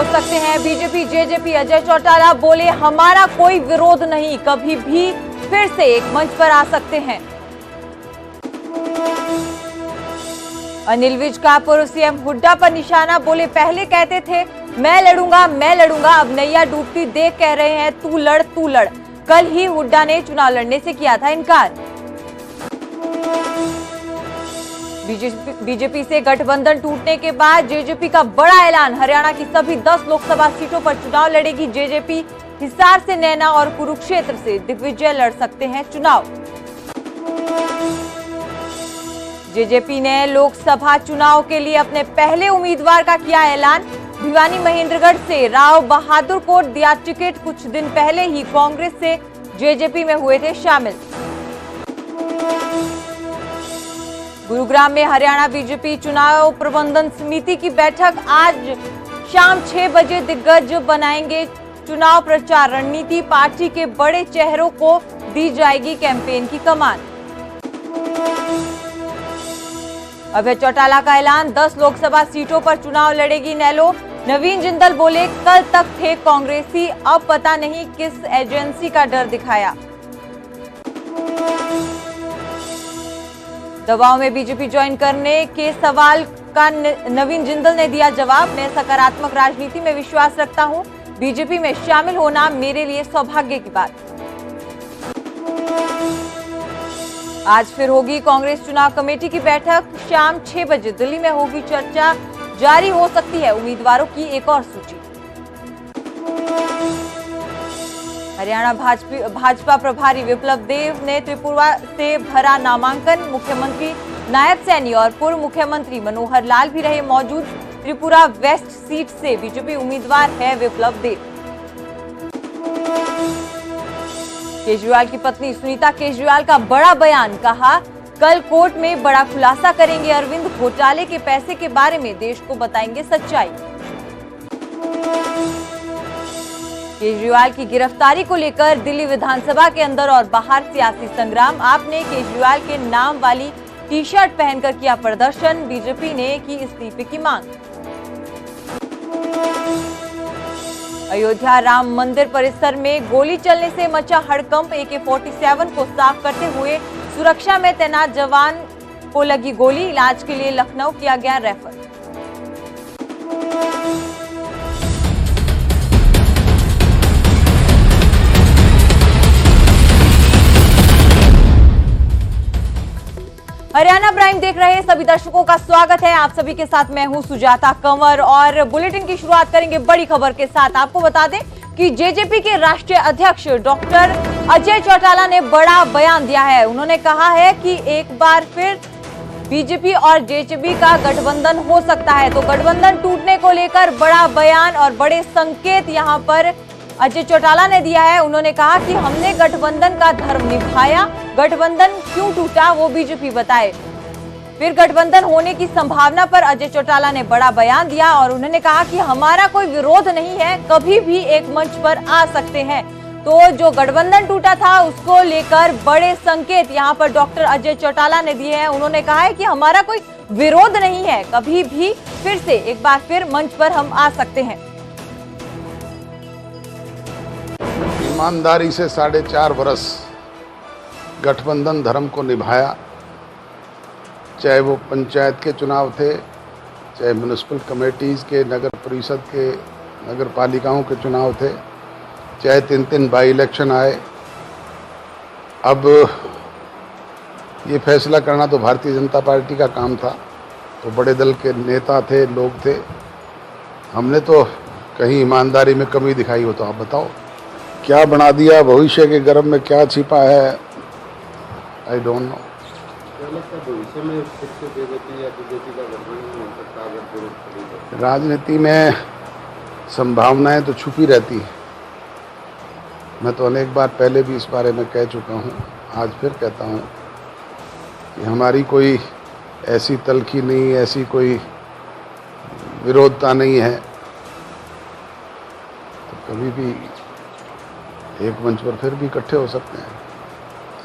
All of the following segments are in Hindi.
हो सकते हैं बीजेपी जेजेपी। अजय चौटाला बोले हमारा कोई विरोध नहीं, कभी भी फिर से एक मंच पर आ सकते हैं। अनिल विज का पूर्व सीएम हुड्डा पर निशाना, बोले पहले कहते थे मैं लड़ूंगा, अब नैया डूबती देख कह रहे हैं तू लड़। कल ही हुड्डा ने चुनाव लड़ने से किया था इनकार। बीजेपी से गठबंधन टूटने के बाद जेजेपी का बड़ा ऐलान, हरियाणा की सभी 10 लोकसभा सीटों पर चुनाव लड़ेगी जेजेपी। हिसार से नैना और कुरुक्षेत्र से दिग्विजय लड़ सकते हैं चुनाव। जेजेपी ने लोकसभा चुनाव के लिए अपने पहले उम्मीदवार का किया ऐलान। भिवानी महेंद्रगढ़ से राव बहादुर को दिया टिकट। कुछ दिन पहले ही कांग्रेस से जेजेपी में हुए थे शामिल। गुरुग्राम में हरियाणा बीजेपी चुनाव प्रबंधन समिति की बैठक, आज शाम 6 बजे दिग्गज बनाएंगे चुनाव प्रचार रणनीति। पार्टी के बड़े चेहरों को दी जाएगी कैंपेन की कमान। अभय चौटाला का ऐलान, 10 लोकसभा सीटों पर चुनाव लड़ेगी नैलो। नवीन जिंदल बोले कल तक थे कांग्रेसी, अब पता नहीं किस एजेंसी का डर दिखाया। दबाव में बीजेपी ज्वाइन करने के सवाल का नवीन जिंदल ने दिया जवाब। मैं सकारात्मक राजनीति में विश्वास रखता हूं, बीजेपी में शामिल होना मेरे लिए सौभाग्य की बात। आज फिर होगी कांग्रेस चुनाव कमेटी की बैठक, शाम 6 बजे दिल्ली में होगी चर्चा। जारी हो सकती है उम्मीदवारों की एक और सूची। हरियाणा भाजपा प्रभारी विप्लव देव ने त्रिपुरा से भरा नामांकन। मुख्यमंत्री नायब सैनी और पूर्व मुख्यमंत्री मनोहर लाल भी रहे मौजूद। त्रिपुरा वेस्ट सीट से बीजेपी उम्मीदवार है विप्लव देव। केजरीवाल की पत्नी सुनीता केजरीवाल का बड़ा बयान, कहा कल कोर्ट में बड़ा खुलासा करेंगे अरविंद, घोटाले के पैसे के बारे में देश को बताएंगे सच्चाई। केजरीवाल की गिरफ्तारी को लेकर दिल्ली विधानसभा के अंदर और बाहर सियासी संग्राम। आपने केजरीवाल के नाम वाली टी शर्ट पहनकर किया प्रदर्शन, बीजेपी ने की इस्तीफे की मांग। अयोध्या राम मंदिर परिसर में गोली चलने से मचा हड़कंप। AK-47 को साफ करते हुए सुरक्षा में तैनात जवान को लगी गोली, इलाज के लिए लखनऊ किया गया रेफर। हरियाणा प्राइम देख रहे सभी दर्शकों का स्वागत है। आप सभी के साथ मैं हूं सुजाता कंवर और बुलेटिन की शुरुआत करेंगे बड़ी खबर के साथ। आपको बता दें कि जेजेपी के राष्ट्रीय अध्यक्ष डॉक्टर अजय चौटाला ने बड़ा बयान दिया है। उन्होंने कहा है कि एक बार फिर बीजेपी और जेजेपी का गठबंधन हो सकता है। तो गठबंधन टूटने को लेकर बड़ा बयान और बड़े संकेत यहां पर अजय चौटाला ने दिया है। उन्होंने कहा कि हमने गठबंधन का धर्म निभाया, गठबंधन क्यों टूटा वो बीजेपी बताए। फिर गठबंधन होने की संभावना पर अजय चौटाला ने बड़ा बयान दिया और उन्होंने कहा कि हमारा कोई विरोध नहीं है, कभी भी एक मंच पर आ सकते हैं। तो जो गठबंधन टूटा था उसको लेकर बड़े संकेत यहां पर डॉक्टर अजय चौटाला ने दिए हैं। उन्होंने कहा है कि हमारा कोई विरोध नहीं है, कभी भी फिर से एक बार फिर मंच पर हम आ सकते हैं। ईमानदारी से 4.5 वर्ष गठबंधन धर्म को निभाया, चाहे वो पंचायत के चुनाव थे, चाहे म्युनिसिपल कमेटीज़ के, नगर परिषद के, नगर पालिकाओं के चुनाव थे, चाहे 3 बाई इलेक्शन आए। अब ये फैसला करना तो भारतीय जनता पार्टी का काम था। तो बड़े दल के नेता थे, लोग थे। हमने तो कहीं ईमानदारी में कमी दिखाई हो तो आप बताओ क्या बना दिया, भविष्य के गर्भ में क्या छिपा है, आई डोंट नो। राजनीति में संभावनाएं तो छुपी रहती है। मैं तो अनेक बार पहले भी इस बारे में कह चुका हूं, आज फिर कहता हूं कि हमारी कोई ऐसी तलखी नहीं, ऐसी कोई विरोधता नहीं है। तो कभी भी एक मंच पर फिर भी इकट्ठे हो सकते हैं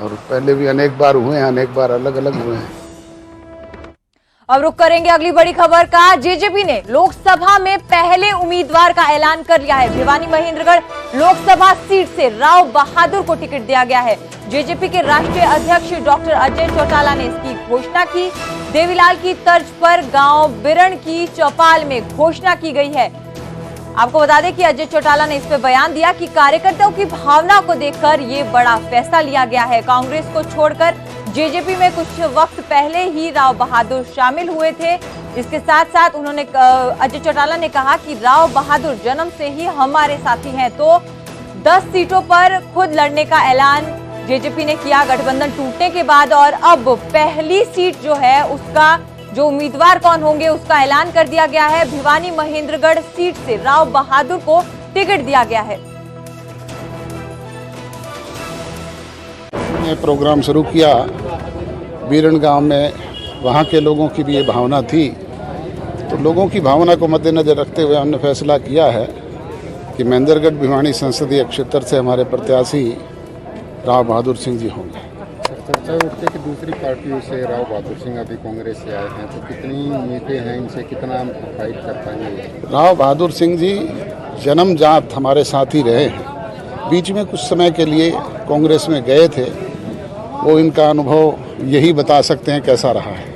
और पहले भी अनेक बार हुए हैं, अनेक बार अलग अलग हुए हैं। अब रुक करेंगे अगली बड़ी खबर का। जेजेपी ने लोकसभा में पहले उम्मीदवार का ऐलान कर लिया है। भिवानी महेंद्रगढ़ लोकसभा सीट से राव बहादुर को टिकट दिया गया है। जेजेपी के राष्ट्रीय अध्यक्ष डॉक्टर अजय चौटाला ने इसकी घोषणा की। देवीलाल की तर्ज पर गांव बिरण की चौपाल में घोषणा की गई है। आपको बता दें कि अजय चौटाला ने इस पर बयान दिया कि कार्यकर्ताओं की भावना को देखकर ये बड़ा फैसला लिया गया है। कांग्रेस को छोड़कर जेजेपी में कुछ वक्त पहले ही राव बहादुर शामिल हुए थे। इसके साथ साथ उन्होंने अजय चौटाला ने कहा कि राव बहादुर जन्म से ही हमारे साथी हैं। तो 10 सीटों पर खुद लड़ने का ऐलान जेजेपी ने किया गठबंधन टूटने के बाद, और अब पहली सीट जो है उसका जो उम्मीदवार कौन होंगे उसका ऐलान कर दिया गया है। भिवानी महेंद्रगढ़ सीट से राव बहादुर को टिकट दिया गया है। प्रोग्राम शुरू किया बीरण गांव में, वहां के लोगों की भी ये भावना थी, तो लोगों की भावना को मद्देनजर रखते हुए हमने फैसला किया है कि महेंद्रगढ़ भिवानी संसदीय क्षेत्र से हमारे प्रत्याशी राव बहादुर सिंह जी होंगे। चर्चा उठती है कि दूसरी पार्टियों से राव बहादुर सिंह अभी कांग्रेस से आए हैं, तो कितनी उम्मीदें हैं इनसे, कितना हम फाइट कर पाएंगे? राव बहादुर सिंह जी जन्मजात हमारे साथी रहे हैं। बीच में कुछ समय के लिए कांग्रेस में गए थे, वो इनका अनुभव यही बता सकते हैं कैसा रहा है।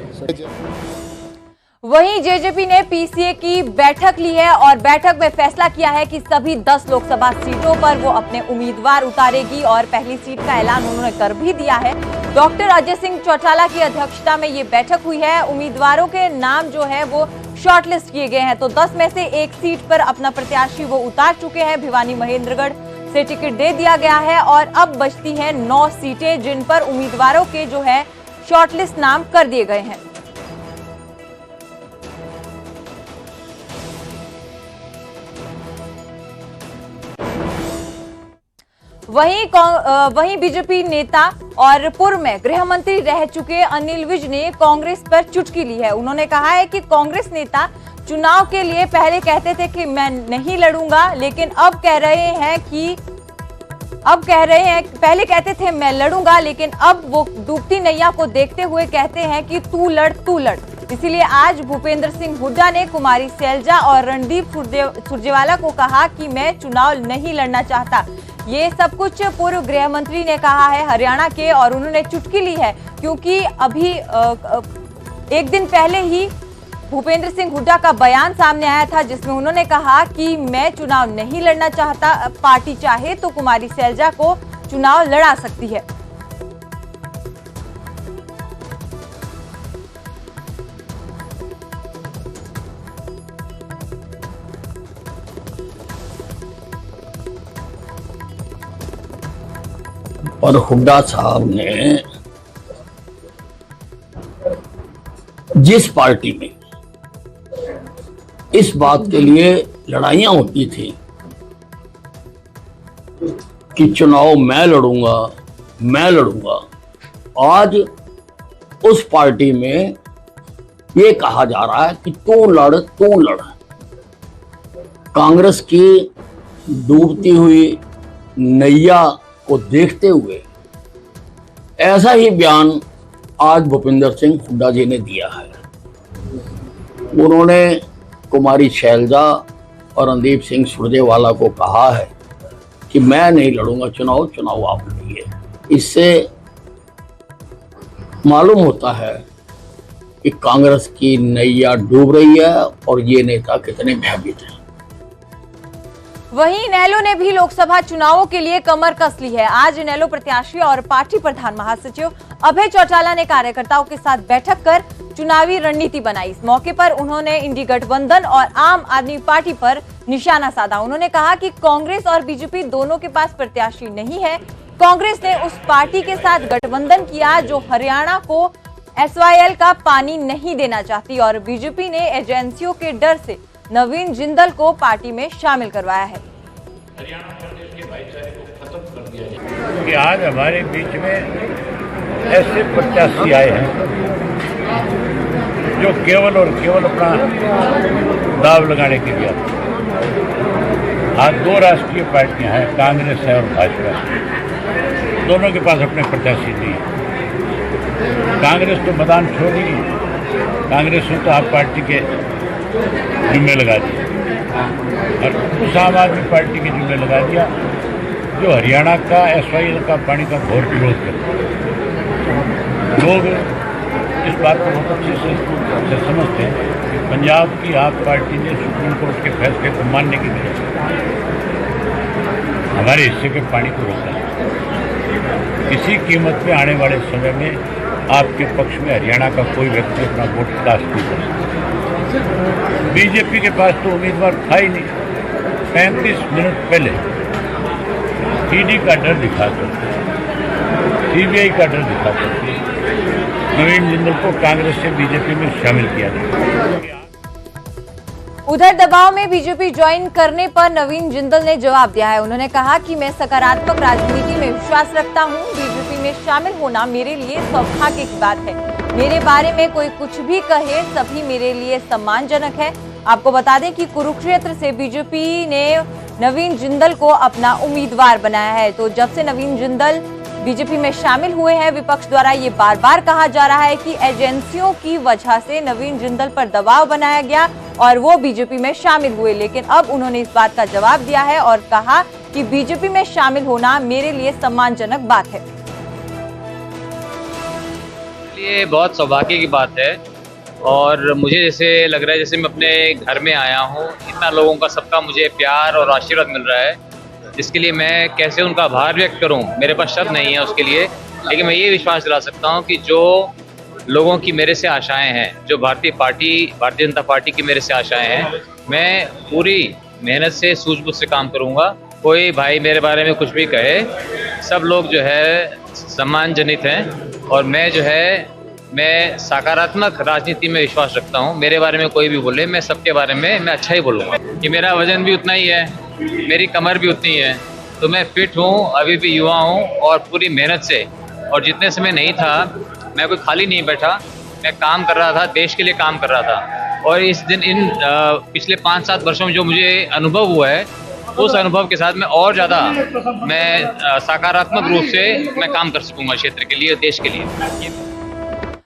वहीं जेजेपी ने पीसीए की बैठक ली है और बैठक में फैसला किया है कि सभी 10 लोकसभा सीटों पर वो अपने उम्मीदवार उतारेगी और पहली सीट का ऐलान उन्होंने कर भी दिया है। डॉक्टर अजय सिंह चौटाला की अध्यक्षता में ये बैठक हुई है। उम्मीदवारों के नाम जो है वो शॉर्टलिस्ट किए गए हैं। तो 10 में से एक सीट पर अपना प्रत्याशी वो उतार चुके हैं। भिवानी महेंद्रगढ़ से टिकट दे दिया गया है और अब बचती हैं 9 सीटें जिन पर उम्मीदवारों के जो है शॉर्टलिस्ट नाम कर दिए गए हैं। वहीं बीजेपी नेता और पूर्व में गृह मंत्री रह चुके अनिल विज ने कांग्रेस पर चुटकी ली है। उन्होंने कहा है कि कांग्रेस नेता चुनाव के लिए पहले कहते थे कि मैं नहीं लड़ूंगा, लेकिन अब कह रहे हैं पहले कहते थे मैं लड़ूंगा, लेकिन अब वो डूबती नैया को देखते हुए कहते हैं कि तू लड़। इसीलिए आज भूपेंद्र सिंह हुड्डा ने कुमारी सैलजा और रणदीप सुरजेवाला को कहा कि मैं चुनाव नहीं लड़ना चाहता। ये सब कुछ पूर्व गृह मंत्री ने कहा है हरियाणा के, और उन्होंने चुटकी ली है क्योंकि अभी एक दिन पहले ही भूपेंद्र सिंह हुड्डा का बयान सामने आया था जिसमें उन्होंने कहा कि मैं चुनाव नहीं लड़ना चाहता, पार्टी चाहे तो कुमारी सैलजा को चुनाव लड़ा सकती है। और हुड्डा साहब ने जिस पार्टी में इस बात के लिए लड़ाइयां होती थी कि चुनाव मैं लड़ूंगा, आज उस पार्टी में ये कहा जा रहा है कि तू लड़। कांग्रेस की डूबती हुई नैया को देखते हुए ऐसा ही बयान आज भूपेंद्र सिंह हुड्डा जी ने दिया है। उन्होंने कुमारी शैलजा और रणदीप सिंह सुरजेवाला को कहा है कि मैं नहीं लड़ूंगा चुनाव आप लड़िए। इससे मालूम होता है कि कांग्रेस की नैया डूब रही है और ये नेता कितने भयभीत हैं। वहीं इनेलो ने भी लोकसभा चुनावों के लिए कमर कस ली है। आज इनेलो प्रत्याशी और पार्टी प्रधान महासचिव अभय चौटाला ने कार्यकर्ताओं के साथ बैठक कर चुनावी रणनीति बनाई। इस मौके पर उन्होंने इंडी गठबंधन और आम आदमी पार्टी पर निशाना साधा। उन्होंने कहा कि कांग्रेस और बीजेपी दोनों के पास प्रत्याशी नहीं है। कांग्रेस ने उस पार्टी के साथ गठबंधन किया जो हरियाणा को SYL का पानी नहीं देना चाहती, और बीजेपी ने एजेंसियों के डर से नवीन जिंदल को पार्टी में शामिल करवाया है। कि आज हमारे बीच में ऐसे प्रत्याशी आए हैं जो केवल और केवल अपना दाव लगाने के लिए आते हैं। आज 2 राष्ट्रीय पार्टियां हैं, कांग्रेस है और भाजपा है। दोनों के पास अपने प्रत्याशी नहीं है। कांग्रेस तो मैदान छोड़ी, कांग्रेस ने तो आप पार्टी के जुम्मे लगा दिए और उस आम आदमी पार्टी के जुम्मे लगा दिया जो हरियाणा का SYL का पानी का घोर विरोध करते हैं। लोग इस बात को बहुत अच्छे से समझते हैं कि पंजाब की आप पार्टी ने सुप्रीम कोर्ट के फैसले को मानने की वजह से हमारे हिस्से के पानी को रोका है। किसी कीमत पे आने वाले समय में आपके पक्ष में हरियाणा का कोई व्यक्ति अपना वोट कास्ट नहीं कर सकता। बीजेपी के पास तो उम्मीदवार था ही नहीं। 35 मिनट पहले ईडी का डर दिखा करके, CBI का डर दिखा करके नवीन जिंदल को कांग्रेस से बीजेपी में शामिल किया गया। उधर दबाव में बीजेपी ज्वाइन करने पर नवीन जिंदल ने जवाब दिया है। उन्होंने कहा कि मैं सकारात्मक राजनीति में विश्वास रखता हूं। बीजेपी में शामिल होना मेरे लिए सौभाग्य की बात है। मेरे बारे में कोई कुछ भी कहे, सभी मेरे लिए सम्मानजनक है। आपको बता दें कि कुरुक्षेत्र से बीजेपी ने नवीन जिंदल को अपना उम्मीदवार बनाया है। तो जब से नवीन जिंदल बीजेपी में शामिल हुए हैं, विपक्ष द्वारा ये बार बार कहा जा रहा है कि एजेंसियों की वजह से नवीन जिंदल पर दबाव बनाया गया और वो बीजेपी में शामिल हुए। लेकिन अब उन्होंने इस बात का जवाब दिया है और कहा कि बीजेपी में शामिल होना मेरे लिए सम्मानजनक बात है। ये बहुत सौभाग्य की बात है और मुझे जैसे लग रहा है जैसे मैं अपने घर में आया हूँ। इतना लोगों का सबका मुझे प्यार और आशीर्वाद मिल रहा है, जिसके लिए मैं कैसे उनका आभार व्यक्त करूं, मेरे पास शब्द नहीं है उसके लिए। लेकिन मैं ये विश्वास दिला सकता हूं कि जो लोगों की मेरे से आशाएं हैं, जो भारतीय जनता पार्टी की मेरे से आशाएं हैं, मैं पूरी मेहनत से सूझबूझ से काम करूंगा। कोई भाई मेरे बारे में कुछ भी कहे, सब लोग जो है सम्मानजनित हैं और मैं सकारात्मक राजनीति में विश्वास रखता हूं। मेरे बारे में कोई भी बोले, मैं सबके बारे में मैं अच्छा ही बोलूँगा कि मेरा वजन भी उतना ही है, मेरी कमर भी उतनी है, तो मैं फिट हूँ, अभी भी युवा हूँ और पूरी मेहनत से। और जितने समय नहीं था मैं कोई खाली नहीं बैठा, मैं काम कर रहा था, देश के लिए काम कर रहा था। और इन पिछले 5-7 वर्षों में जो मुझे अनुभव हुआ है, उस अनुभव के साथ मैं और ज़्यादा सकारात्मक रूप से मैं काम कर सकूँगा क्षेत्र के लिए, देश के लिए।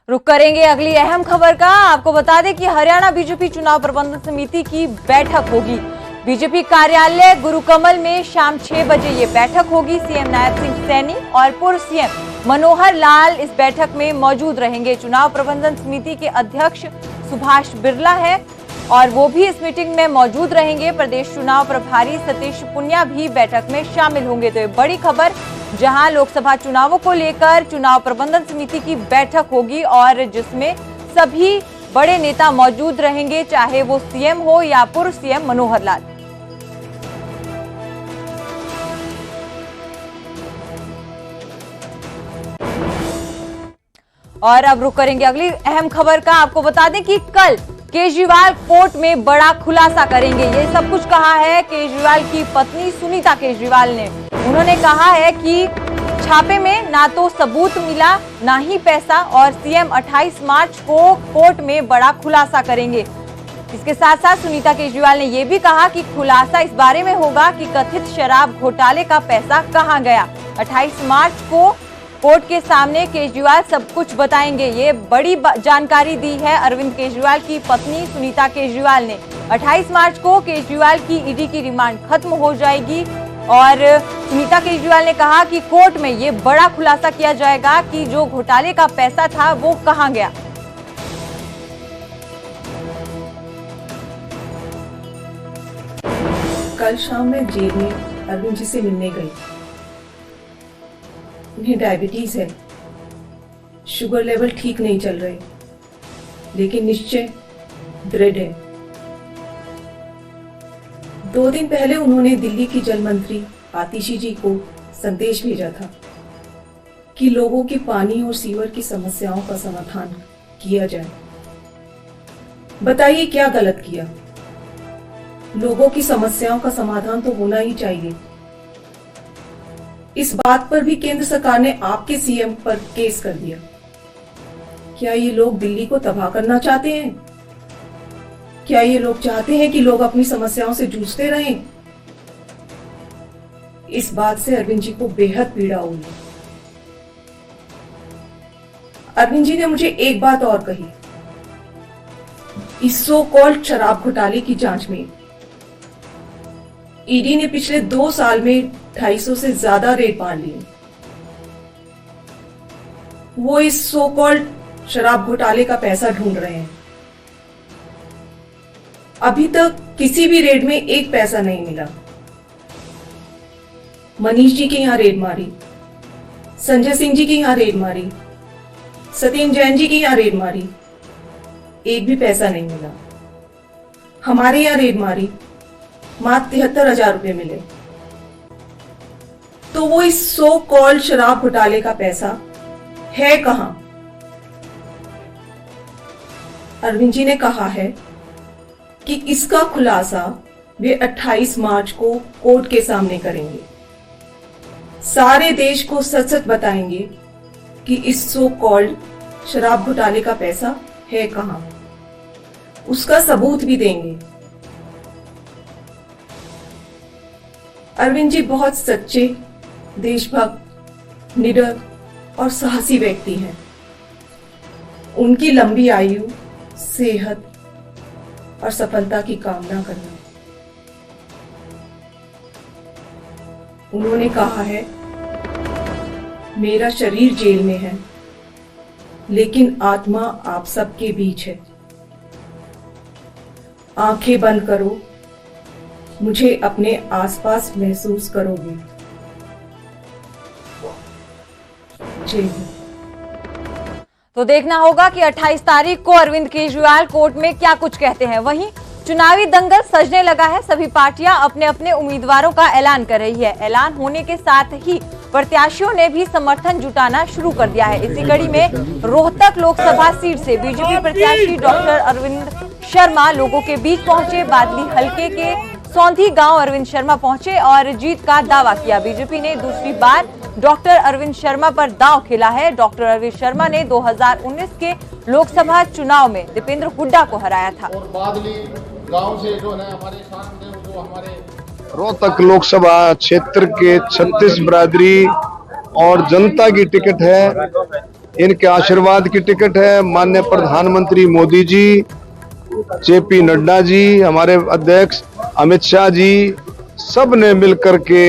रुक करेंगे अगली अहम खबर का। आपको बता दें कि हरियाणा बीजेपी चुनाव प्रबंधन समिति की बैठक होगी। बीजेपी कार्यालय गुरुकमल में शाम 6 बजे ये बैठक होगी। सीएम नायब सिंह सैनी और पूर्व सीएम मनोहर लाल इस बैठक में मौजूद रहेंगे। चुनाव प्रबंधन समिति के अध्यक्ष सुभाष बिरला है और वो भी इस मीटिंग में मौजूद रहेंगे। प्रदेश चुनाव प्रभारी सतीश पुनिया भी बैठक में शामिल होंगे। तो ये बड़ी खबर, जहां लोकसभा चुनावों को लेकर चुनाव प्रबंधन समिति की बैठक होगी और जिसमें सभी बड़े नेता मौजूद रहेंगे, चाहे वो सीएम हो या पूर्व सीएम मनोहर लाल। और अब रुक करेंगे अगली अहम खबर का। आपको बता दें कि कल केजरीवाल कोर्ट में बड़ा खुलासा करेंगे। ये सब कुछ कहा है केजरीवाल की पत्नी सुनीता केजरीवाल ने। उन्होंने कहा है कि छापे में ना तो सबूत मिला, ना ही पैसा और सीएम 28 मार्च को कोर्ट में बड़ा खुलासा करेंगे। इसके साथ साथ सुनीता केजरीवाल ने यह भी कहा कि खुलासा इस बारे में होगा कि कथित शराब घोटाले का पैसा कहां गया। 28 मार्च को कोर्ट के सामने केजरीवाल सब कुछ बताएंगे। ये बड़ी जानकारी दी है अरविंद केजरीवाल की पत्नी सुनीता केजरीवाल ने। 28 मार्च को केजरीवाल की ईडी की रिमांड खत्म हो जाएगी और सुनीता केजरीवाल ने कहा कि कोर्ट में ये बड़ा खुलासा किया जाएगा कि जो घोटाले का पैसा था वो कहां गया। कल शाम मैं जेल में अरविंद जी से मिलने गई। उन्हें डायबिटीज है, शुगर लेवल ठीक नहीं चल रहे, लेकिन निश्चय दृढ़ है। 2 दिन पहले उन्होंने दिल्ली की जल मंत्री आतिशी जी को संदेश भेजा था कि लोगों की पानी और सीवर की समस्याओं का समाधान किया जाए। बताइए क्या गलत किया? लोगों की समस्याओं का समाधान तो होना ही चाहिए। इस बात पर भी केंद्र सरकार ने आपके सीएम पर केस कर दिया। क्या ये लोग दिल्ली को तबाह करना चाहते हैं? क्या ये लोग चाहते हैं कि लोग अपनी समस्याओं से जूझते रहें? इस बात से अरविंद जी को बेहद पीड़ा हुई। अरविंद जी ने मुझे एक बात और कही इस सो कॉल्ड शराब घोटाले की जांच में ईडी ने पिछले 2 साल में 250 से ज्यादा रेड मार लिए। वो इस सो कॉल्ड शराब घोटाले का पैसा ढूंढ रहे हैं। अभी तक किसी भी रेड में एक पैसा नहीं मिला। मनीष जी के यहां रेड मारी, संजय सिंह जी की यहां रेड मारी, सत्येंद्र जैन जी की यहां रेड मारी, एक भी पैसा नहीं मिला। हमारे यहां रेड मारी, मात्र 73,000 रुपए मिले। तो वो इस सो कॉल्ड शराब घोटाले का पैसा है कहां? अरविंद जी ने कहा है कि इसका खुलासा वे 28 मार्च को कोर्ट के सामने करेंगे। सारे देश को सच सच बताएंगे कि इस सो कॉल्ड शराब घोटाले का पैसा है कहां। उसका सबूत भी देंगे। अरविंद जी बहुत सच्चे, देशभक्त, निडर और साहसी व्यक्ति हैं। उनकी लंबी आयु, सेहत और सफलता की कामना करना। उन्होंने कहा है, मेरा शरीर जेल में है, लेकिन आत्मा आप सबके बीच है। आंखें बंद करो, मुझे अपने आसपास महसूस करोगे। जय हिंद। तो देखना होगा कि 28 तारीख को अरविंद केजरीवाल कोर्ट में क्या कुछ कहते हैं। वहीं चुनावी दंगल सजने लगा है। सभी पार्टियां अपने अपने उम्मीदवारों का ऐलान कर रही है। ऐलान होने के साथ ही प्रत्याशियों ने भी समर्थन जुटाना शुरू कर दिया है। इसी कड़ी में रोहतक लोकसभा सीट से बीजेपी प्रत्याशी डॉक्टर अरविंद शर्मा लोगों के बीच पहुंचे। बादली हलके के सौंधी गांव अरविंद शर्मा पहुंचे और जीत का दावा किया। बीजेपी ने दूसरी बार डॉक्टर अरविंद शर्मा पर दांव खेला है। डॉक्टर अरविंद शर्मा ने 2019 के लोकसभा चुनाव में दीपेंद्र हुड्डा को हराया था। और बादली गांव से जो है हमारे साथ जो हमारे रोहतक लोकसभा क्षेत्र के 36 बिरादरी और जनता की टिकट है। इनके आशीर्वाद की टिकट है। माननीय प्रधानमंत्री मोदी जी, जेपी नड्डा जी, हमारे अध्यक्ष अमित शाह जी, सब ने मिलकर के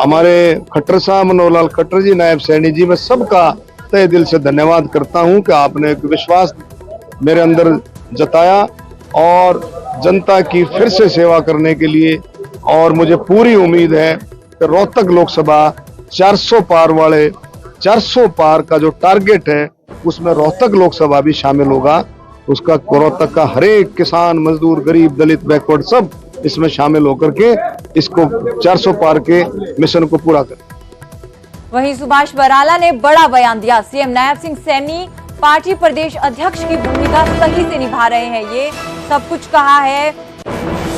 हमारे खट्टर साहब, मनोहर लाल खट्टर जी, नायब सैनी जी, मैं सबका तहे दिल से धन्यवाद करता हूं कि आपने एक विश्वास मेरे अंदर जताया और जनता की फिर से सेवा करने के लिए। और मुझे पूरी उम्मीद है कि रोहतक लोकसभा 400 पार वाले 400 पार का जो टारगेट है उसमें रोहतक लोकसभा भी शामिल होगा। उसका रोहतक का हर एक किसान, मजदूर, गरीब, दलित, बैकवर्ड सब इसमें शामिल होकर के इसको 400 पार के मिशन को पूरा करें। वहीं सुभाष बराला ने बड़ा बयान दिया। सीएम नायब सिंह सैनी पार्टी प्रदेश अध्यक्ष की भूमिका सही से निभा रहे हैं, ये सब कुछ कहा है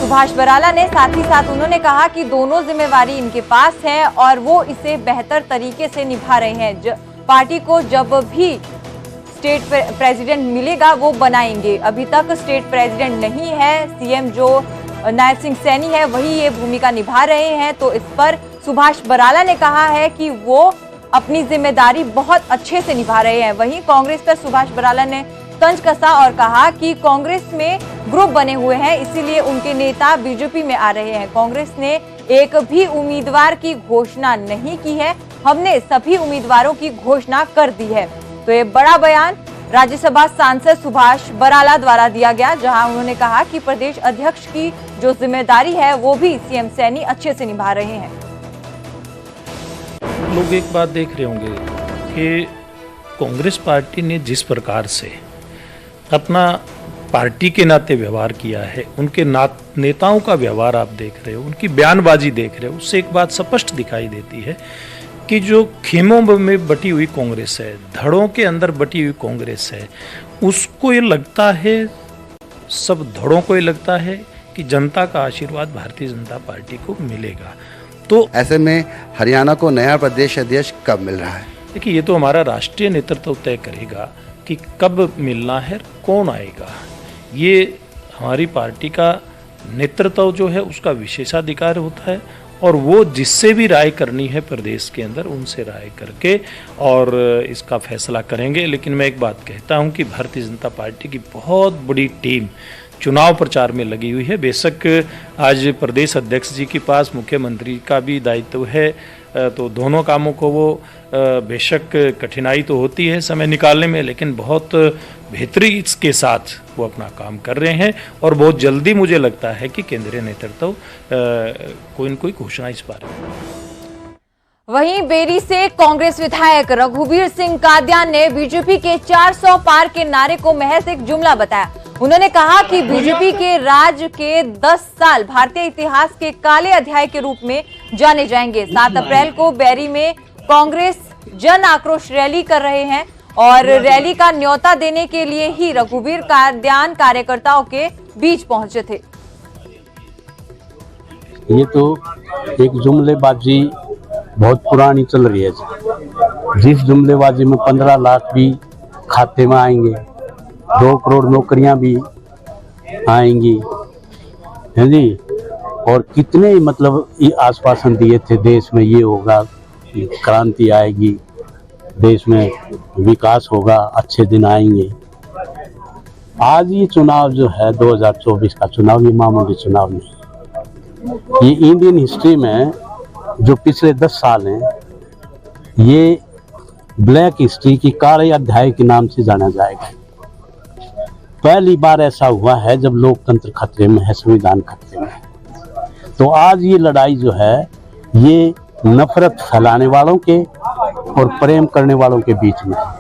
सुभाष बराला ने। साथ ही साथ उन्होंने कहा कि दोनों जिम्मेवारी इनके पास है और वो इसे बेहतर तरीके से निभा रहे हैं। पार्टी को जब भी स्टेट प्रेसिडेंट मिलेगा वो बनाएंगे। अभी तक स्टेट प्रेसिडेंट नहीं है। सीएम जो नायब सिंह सैनी है वही ये भूमिका निभा रहे हैं। तो इस पर सुभाष बराला ने कहा है कि वो अपनी जिम्मेदारी बहुत अच्छे से निभा रहे हैं। वहीं कांग्रेस पर सुभाष बराला ने तंज कसा और कहा कि कांग्रेस में ग्रुप बने हुए हैं, इसीलिए उनके नेता बीजेपी में आ रहे हैं। कांग्रेस ने एक भी उम्मीदवार की घोषणा नहीं की है, हमने सभी उम्मीदवारों की घोषणा कर दी है। तो ये बड़ा बयान राज्यसभा सांसद सुभाष बराला द्वारा दिया गया, जहां उन्होंने कहा कि प्रदेश अध्यक्ष की जो जिम्मेदारी है वो भी सीएम सैनी अच्छे से निभा रहे हैं। लोग एक बात देख रहे होंगे कि कांग्रेस पार्टी ने जिस प्रकार से अपना पार्टी के नाते व्यवहार किया है, उनके नेताओं का व्यवहार आप देख रहे हो, उनकी बयानबाजी देख रहे हो, उससे एक बात स्पष्ट दिखाई देती है कि जो खेमों में बटी हुई कांग्रेस है, धड़ों के अंदर बटी हुई कांग्रेस है, उसको ये लगता है, सब धड़ों को ये लगता है कि जनता का आशीर्वाद भारतीय जनता पार्टी को मिलेगा। तो ऐसे में हरियाणा को नया प्रदेश अध्यक्ष कब मिल रहा है? देखिए, ये तो हमारा राष्ट्रीय नेतृत्व तय करेगा कि कब मिलना है, कौन आएगा। ये हमारी पार्टी का नेतृत्व जो है उसका विशेषाधिकार होता है और वो जिससे भी राय करनी है प्रदेश के अंदर उनसे राय करके और इसका फैसला करेंगे। लेकिन मैं एक बात कहता हूं कि भारतीय जनता पार्टी की बहुत बड़ी टीम चुनाव प्रचार में लगी हुई है। बेशक आज प्रदेश अध्यक्ष जी के पास मुख्यमंत्री का भी दायित्व है, तो दोनों कामों को वो बेशक कठिनाई तो होती है समय निकालने में, लेकिन बहुत बेहतरी के साथ वो अपना काम कर रहे हैं और बहुत जल्दी मुझे लगता है कि केंद्रीय नेतृत्व कोई न कोई घोषणा इस बारे में। वहीं बेरी से कांग्रेस विधायक रघुवीर सिंह कादियान ने बीजेपी के 400 पार के नारे को महज एक जुमला बताया। उन्होंने कहा कि बीजेपी के राज के 10 साल भारतीय इतिहास के काले अध्याय के रूप में जाने जाएंगे। 7 अप्रैल को बेरी में कांग्रेस जन आक्रोश रैली कर रहे हैं और रैली का न्योता देने के लिए ही रघुवीर कादियान कार्यकर्ताओं के बीच पहुंचे थे। ये तो एक जुमलेबाजी बहुत पुरानी चल रही है। जिस जुमलेबाजी में 15 लाख भी खाते में आएंगे, 2 करोड़ नौकरियां भी आएंगी, है जी, और कितने मतलब ये आश्वासन दिए थे देश में ये होगा, क्रांति आएगी, देश में विकास होगा, अच्छे दिन आएंगे। आज ये चुनाव जो है 2024 का चुनाव, ये मामूली चुनाव नहीं। ये इंडियन हिस्ट्री में जो पिछले 10 साल हैं, ये ब्लैक हिस्ट्री की काले अध्याय के नाम से जाना जाएगा। पहली बार ऐसा हुआ है जब लोकतंत्र खतरे में है, संविधान खतरे में है। तो आज ये लड़ाई जो है ये नफरत फैलाने वालों के और प्रेम करने वालों के बीच में है।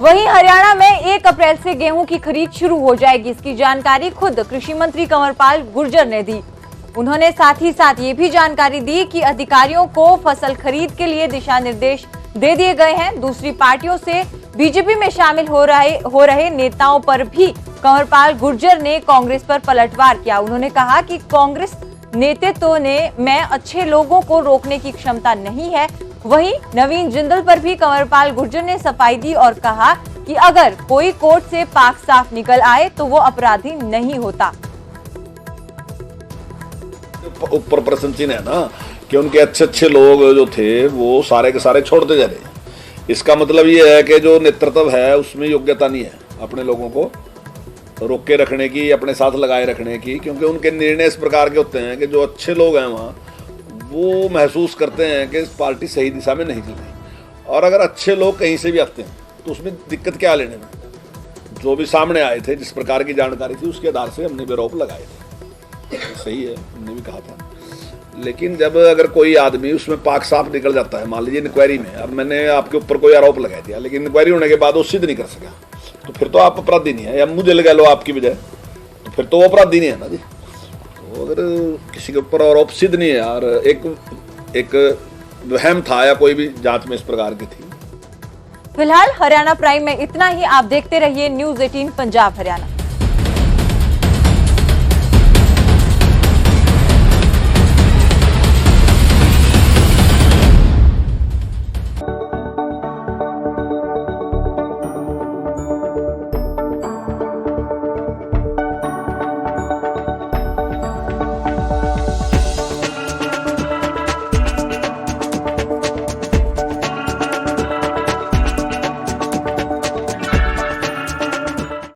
वहीं हरियाणा में 1 अप्रैल से गेहूं की खरीद शुरू हो जाएगी। इसकी जानकारी खुद कृषि मंत्री कंवरपाल गुर्जर ने दी। उन्होंने साथ ही साथ ये भी जानकारी दी कि अधिकारियों को फसल खरीद के लिए दिशा निर्देश दे दिए गए हैं। दूसरी पार्टियों से बीजेपी में शामिल हो रहे नेताओं पर भी कंवरपाल गुर्जर ने कांग्रेस पर पलटवार किया। उन्होंने कहा कि कांग्रेस नेतृत्व में अच्छे लोगों को रोकने की क्षमता नहीं है। वहीं नवीन जिंदल पर भी कंवरपाल गुर्जर ने सफाई दी और कहा कि अगर कोई कोर्ट से पाक साफ निकल आए तो वो अपराधी नहीं होता। ऊपर प्रश्न चिन्ह है ना कि उनके अच्छे लोग जो थे वो सारे के सारे छोड़ते जा रहे हैं। इसका मतलब ये है कि जो नेतृत्व है उसमें योग्यता नहीं है अपने लोगों को रोक के रखने की, अपने साथ लगाए रखने की, क्योंकि उनके निर्णय इस प्रकार के होते हैं कि जो अच्छे लोग हैं वहाँ वो महसूस करते हैं कि पार्टी सही दिशा में नहीं चल रही। और अगर अच्छे लोग कहीं से भी आते हैं तो उसमें दिक्कत क्या लेने में। जो भी सामने आए थे, जिस प्रकार की जानकारी थी उसके आधार से हमने भी आरोप लगाए थे। सही है, हमने भी कहा था। लेकिन जब अगर कोई आदमी उसमें पाक साफ निकल जाता है, मान लीजिए इंक्वायरी में, अब मैंने आपके ऊपर कोई आरोप लगा दिया लेकिन इंक्वायरी होने के बाद वो सिद्ध नहीं कर सका, तो फिर तो आप अपराधी नहीं है, या मुझे लगा लो आपकी वजह, तो फिर तो वो अपराधी नहीं है ना जी। तो अगर किसी के ऊपर आरोप सिद्ध नहीं है और एक वहम था या कोई भी जांच में इस प्रकार की थी। फिलहाल हरियाणा प्राइम में इतना ही। आप देखते रहिए न्यूज़ 18 पंजाब हरियाणा।